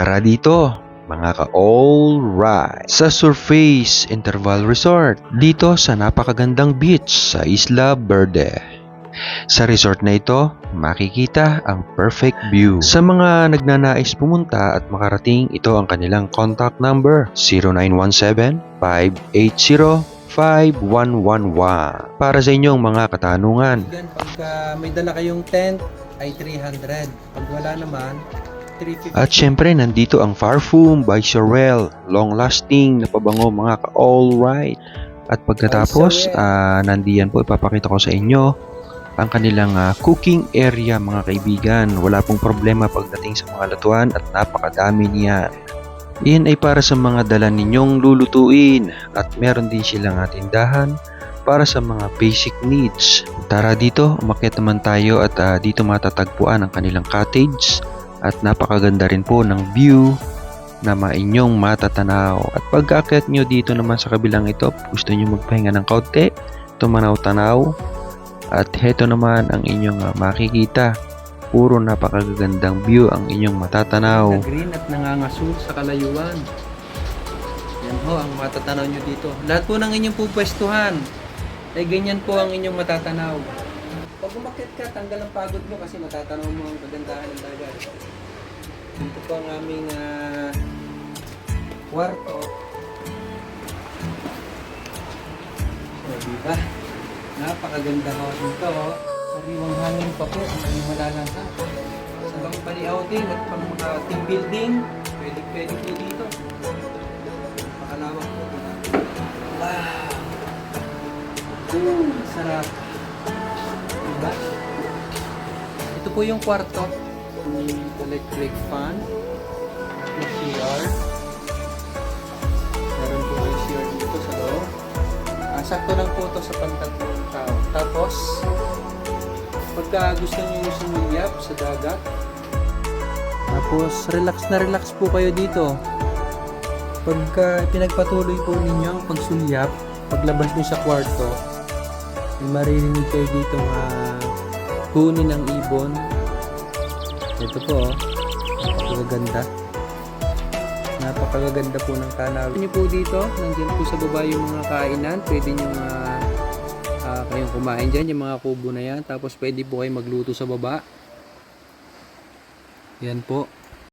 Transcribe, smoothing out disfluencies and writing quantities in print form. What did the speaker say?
Tara dito, mga ka-alright, sa Surface Interval Resort, dito sa napakagandang beach sa Isla Verde. Sa resort na ito, makikita ang perfect view. Sa mga nagnanais pumunta at makarating, ito ang kanilang contact number, 0917-580-5111 para sa inyong mga katanungan. Pagka may dala kayong tent ay 300. Pag wala naman, 350. At syempre, nandito ang Parfum by Sorel, long-lasting na pabango mga ka-alright. At pagkatapos, nandiyan po ipapakita ko sa inyo ang kanilang cooking area mga kaibigan. Wala pong problema pagdating sa mga lutuan at napakadami niyan. Iyan ay para sa mga dala ninyong lulutuin at meron din silang tindahan para sa mga basic needs. Tara dito, umakyat naman tayo at dito matatagpuan ang kanilang cottage at napakaganda rin po ng view na inyong matatanaw. At pag-akyat nyo dito naman sa kabilang ito, gusto nyo magpahinga ng kaunti, tumanaw-tanaw. At heto naman ang inyong makikita. Puro napakagandang view ang inyong matatanaw. Green at nangangasul sa kalayuan. Yan ho ang matatanaw nyo dito. Lahat po ng inyong pupwestuhan ay ganyan po ang inyong matatanaw. Pag umakyat ka, tanggal ang pagod mo kasi matatanaw mo ang kagandahan ng dagat. Dito po ang aming kwarto. So, diba? Napakaganda ho dito. Sariwang hangin pa po ang inyong malalangka. Sa bang pali-outing at pang mga team building, pwede po dito. Pakalawak po. Wow! Sarap. Diba? Ito po yung kwarto. Electric fan. May CR. Meron po may CR dito sa loob. Sakto lang po ito sa pantatlong tao. Tapos, pagka gusto nyo sumiliyap sa dagat, tapos relax po kayo dito. Pagka pinagpatuloy po ninyo ang pagsulyap, paglabas nyo sa kwarto, may maririnig kayo dito huni ng ibon. Ito po, napakaganda po ng tanawin nyo po dito. Nandiyan po sa baba yung mga kainan. Pwede nyo kayong kumain dyan, yung mga kubo na yan. Tapos pwede po kayo magluto sa baba. Yan po.